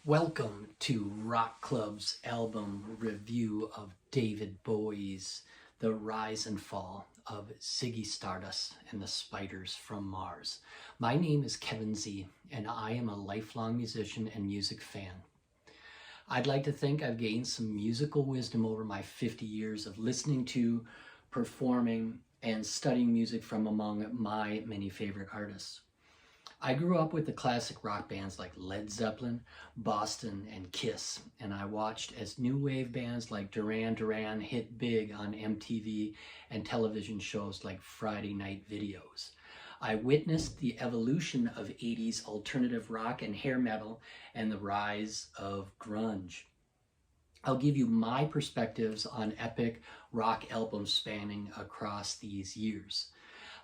Welcome to Rock Club's album review of David Bowie's The Rise and Fall of Ziggy Stardust and the Spiders from Mars. My name is Kevin Z, and I am a lifelong musician and music fan. I'd like to think I've gained some musical wisdom over my 50 years of listening to, performing, and studying music from among my many favorite artists. I grew up with the classic rock bands like Led Zeppelin, Boston, and Kiss, and I watched as new wave bands like Duran Duran hit big on MTV and television shows like Friday Night Videos. I witnessed the evolution of 80s alternative rock and hair metal and the rise of grunge. I'll give you my perspectives on epic rock albums spanning across these years.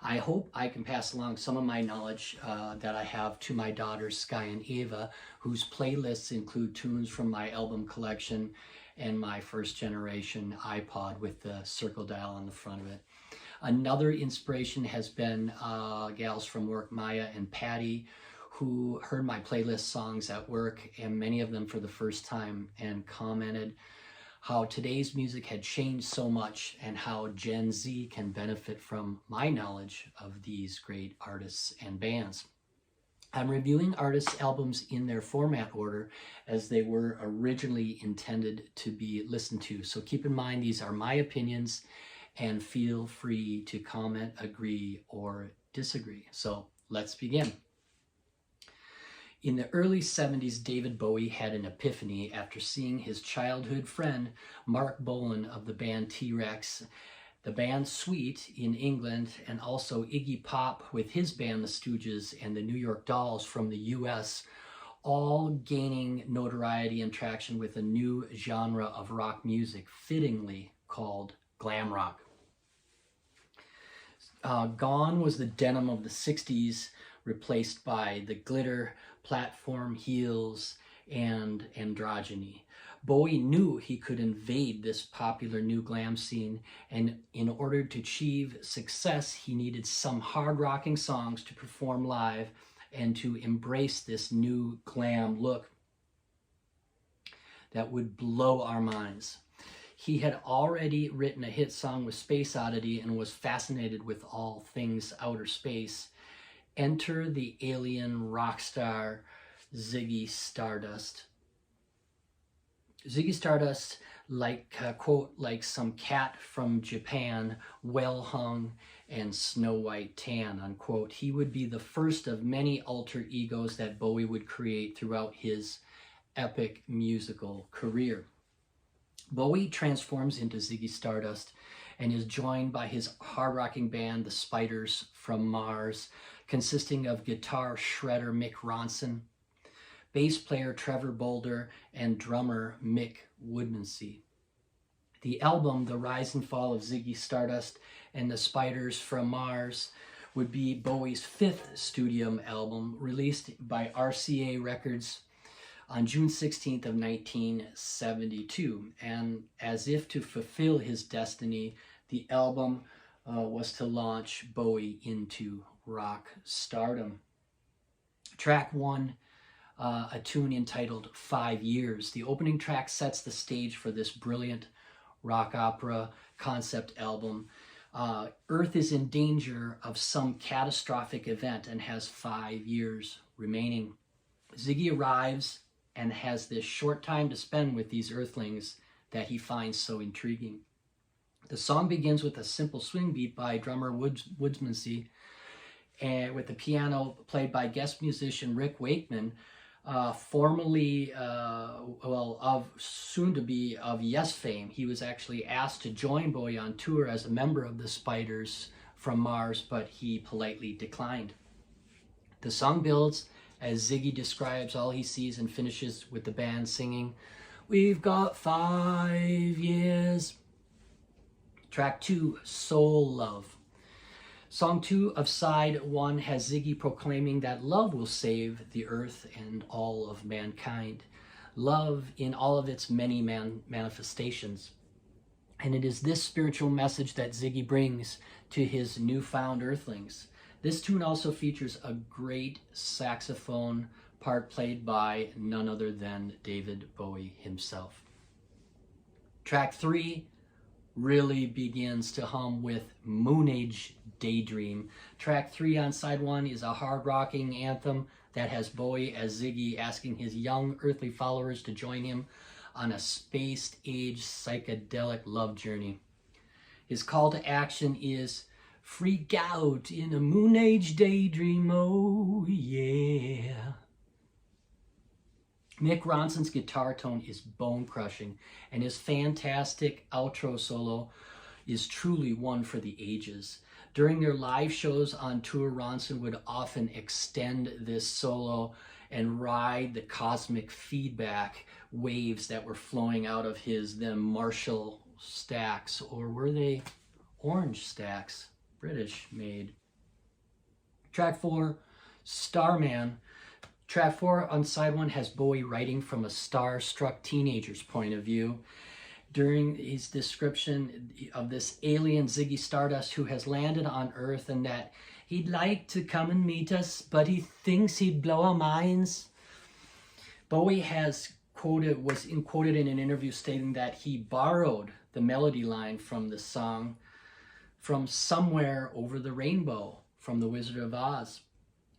I hope I can pass along some of my knowledge that I have to my daughters Sky and Ava, whose playlists include tunes from my album collection and my first generation iPod with the circle dial on the front of it. Another inspiration has been gals from work, Maya and Patty, who heard my playlist songs at work, and many of them for the first time, and commented how today's music had changed so much and how Gen Z can benefit from my knowledge of these great artists and bands. I'm reviewing artists' albums in their format order as they were originally intended to be listened to. So keep in mind, these are my opinions and feel free to comment, agree, or disagree. So let's begin. In the early 70s, David Bowie had an epiphany after seeing his childhood friend, Mark Bolan of the band T-Rex, the band Sweet in England, and also Iggy Pop with his band The Stooges and the New York Dolls from the US, all gaining notoriety and traction with a new genre of rock music, fittingly called glam rock. Gone was the denim of the 60s, replaced by the glitter, platform heels, and androgyny. Bowie knew he could invade this popular new glam scene, and in order to achieve success, he needed some hard-rocking songs to perform live and to embrace this new glam look that would blow our minds. He had already written a hit song with Space Oddity and was fascinated with all things outer space. Enter the alien rock star Ziggy Stardust. Ziggy Stardust, quote, like some cat from Japan, well hung and snow white tan, unquote. He would be the first of many alter egos that Bowie would create throughout his epic musical career. Bowie transforms into Ziggy Stardust and is joined by his hard-rocking band, the Spiders from Mars, consisting of guitar shredder Mick Ronson, bass player Trevor Bolder, and drummer Mick Woodmansey. The album, The Rise and Fall of Ziggy Stardust and the Spiders from Mars, would be Bowie's fifth studio album, released by RCA Records on June 16th of 1972. And as if to fulfill his destiny, the album was to launch Bowie into rock stardom. Track 1, a tune entitled 5 Years. The opening track sets the stage for this brilliant rock opera concept album. Earth is in danger of some catastrophic event and has 5 years remaining. Ziggy arrives and has this short time to spend with these earthlings that he finds so intriguing. The song begins with a simple swing beat by drummer Woodmansey, and with the piano played by guest musician Rick Wakeman, formerly, soon to be of Yes fame. He was actually asked to join Bowie on tour as a member of the Spiders from Mars, but he politely declined. The song builds as Ziggy describes all he sees and finishes with the band singing, "We've got 5 years." Track 2, Soul Love. Song 2 of side 1 has Ziggy proclaiming that love will save the earth and all of mankind. Love in all of its many manifestations. And it is this spiritual message that Ziggy brings to his newfound earthlings. This tune also features a great saxophone part played by none other than David Bowie himself. Track 3 really begins to hum with Moon Age Daydream. Track 3 on side 1 is a hard-rocking anthem that has Bowie as Ziggy asking his young earthly followers to join him on a space-age psychedelic love journey. His call to action is, freak out in a Moon Age daydream, oh yeah. Mick Ronson's guitar tone is bone-crushing, and his fantastic outro solo is truly one for the ages. During their live shows on tour, Ronson would often extend this solo and ride the cosmic feedback waves that were flowing out of his then Marshall stacks, or were they orange stacks? British made. Track 4, Starman. Track 4 on side 1 has Bowie writing from a star-struck teenager's point of view. During his description of this alien Ziggy Stardust who has landed on Earth and that he'd like to come and meet us, but he thinks he'd blow our minds. Bowie was quoted in an interview stating that he borrowed the melody line from the song from Somewhere Over the Rainbow from The Wizard of Oz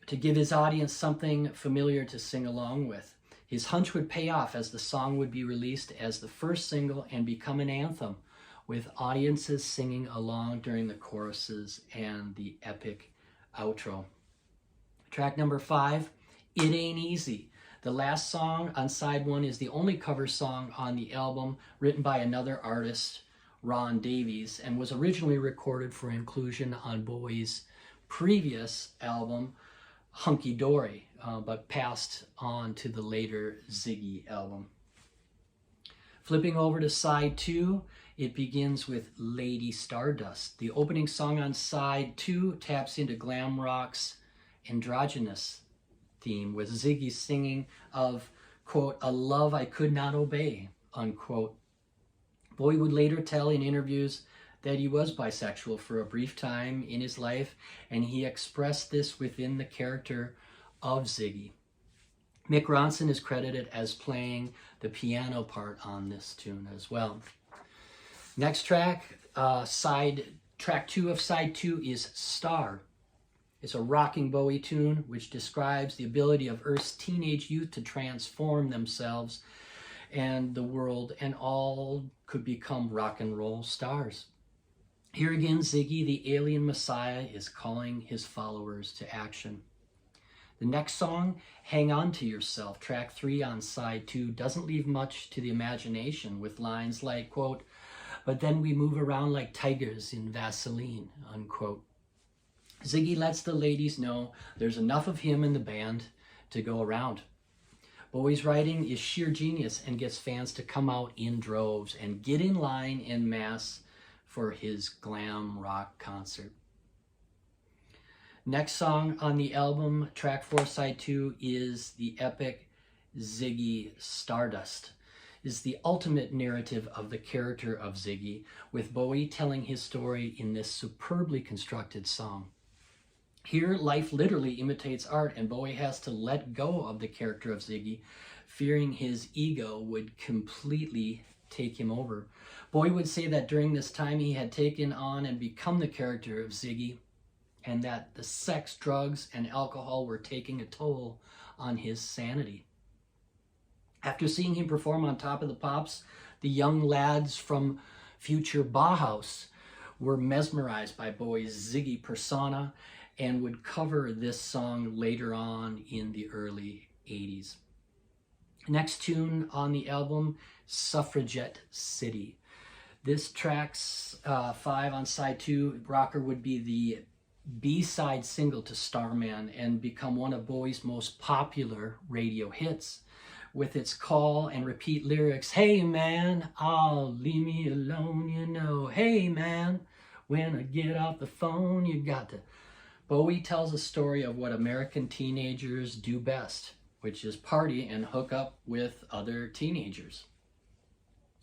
to give his audience something familiar to sing along with. His hunch would pay off as the song would be released as the first single and become an anthem, with audiences singing along during the choruses and the epic outro. Track number 5, It Ain't Easy. The last song on side 1 is the only cover song on the album, written by another artist, Ron Davies, and was originally recorded for inclusion on Bowie's previous album, Hunky Dory, but passed on to the later Ziggy album. Flipping over to side 2, it begins with Lady Stardust. The opening song on side 2 taps into glam rock's androgynous theme, with Ziggy singing of, quote, a love I could not obey, unquote. Bowie would later tell in interviews that he was bisexual for a brief time in his life, and he expressed this within the character of Ziggy. Mick Ronson is credited as playing the piano part on this tune as well. Next track, track 2 of side 2 is Star. It's a rocking Bowie tune which describes the ability of Earth's teenage youth to transform themselves and the world, and all could become rock and roll stars. Here again, Ziggy, the alien messiah, is calling his followers to action. The next song, Hang On To Yourself, track 3 on side 2, doesn't leave much to the imagination, with lines like, quote, but then we move around like tigers in Vaseline, unquote. Ziggy lets the ladies know there's enough of him in the band to go around. Bowie's writing is sheer genius and gets fans to come out in droves and get in line en masse for his glam rock concert. Next song on the album, track 4, side 2, is the epic Ziggy Stardust. Is the ultimate narrative of the character of Ziggy, with Bowie telling his story in this superbly constructed song. Here, life literally imitates art, and Bowie has to let go of the character of Ziggy, fearing his ego would completely take him over. Bowie would say that during this time he had taken on and become the character of Ziggy, and that the sex, drugs, and alcohol were taking a toll on his sanity. After seeing him perform on Top of the Pops, the young lads from future Bauhaus were mesmerized by Bowie's Ziggy persona and would cover this song later on in the early 80s. Next tune on the album, Suffragette City. This track's 5 on side 2, Rocker would be the B-side single to Starman and become one of Bowie's most popular radio hits, with its call and repeat lyrics, hey man, leave me alone, you know, hey man, when I get off the phone, you got to. Bowie tells a story of what American teenagers do best, which is party and hook up with other teenagers.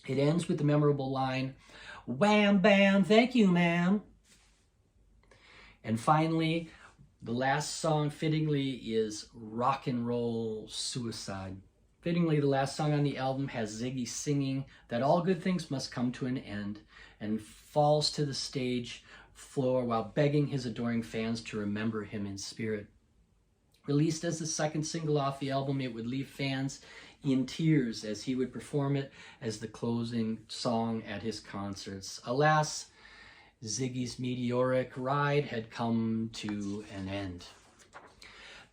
It ends with the memorable line, wham bam, thank you ma'am. And finally, The last song, fittingly, is Rock and Roll Suicide. Fittingly, the last song on the album has Ziggy singing that all good things must come to an end and falls to the stage floor while begging his adoring fans to remember him in spirit. Released as the second single off the album, it would leave fans in tears as he would perform it as the closing song at his concerts. Alas, Ziggy's meteoric ride had come to an end.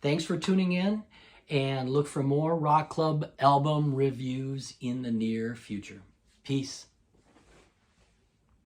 Thanks for tuning in, and look for more Rokk Club album reviews in the near future. Peace.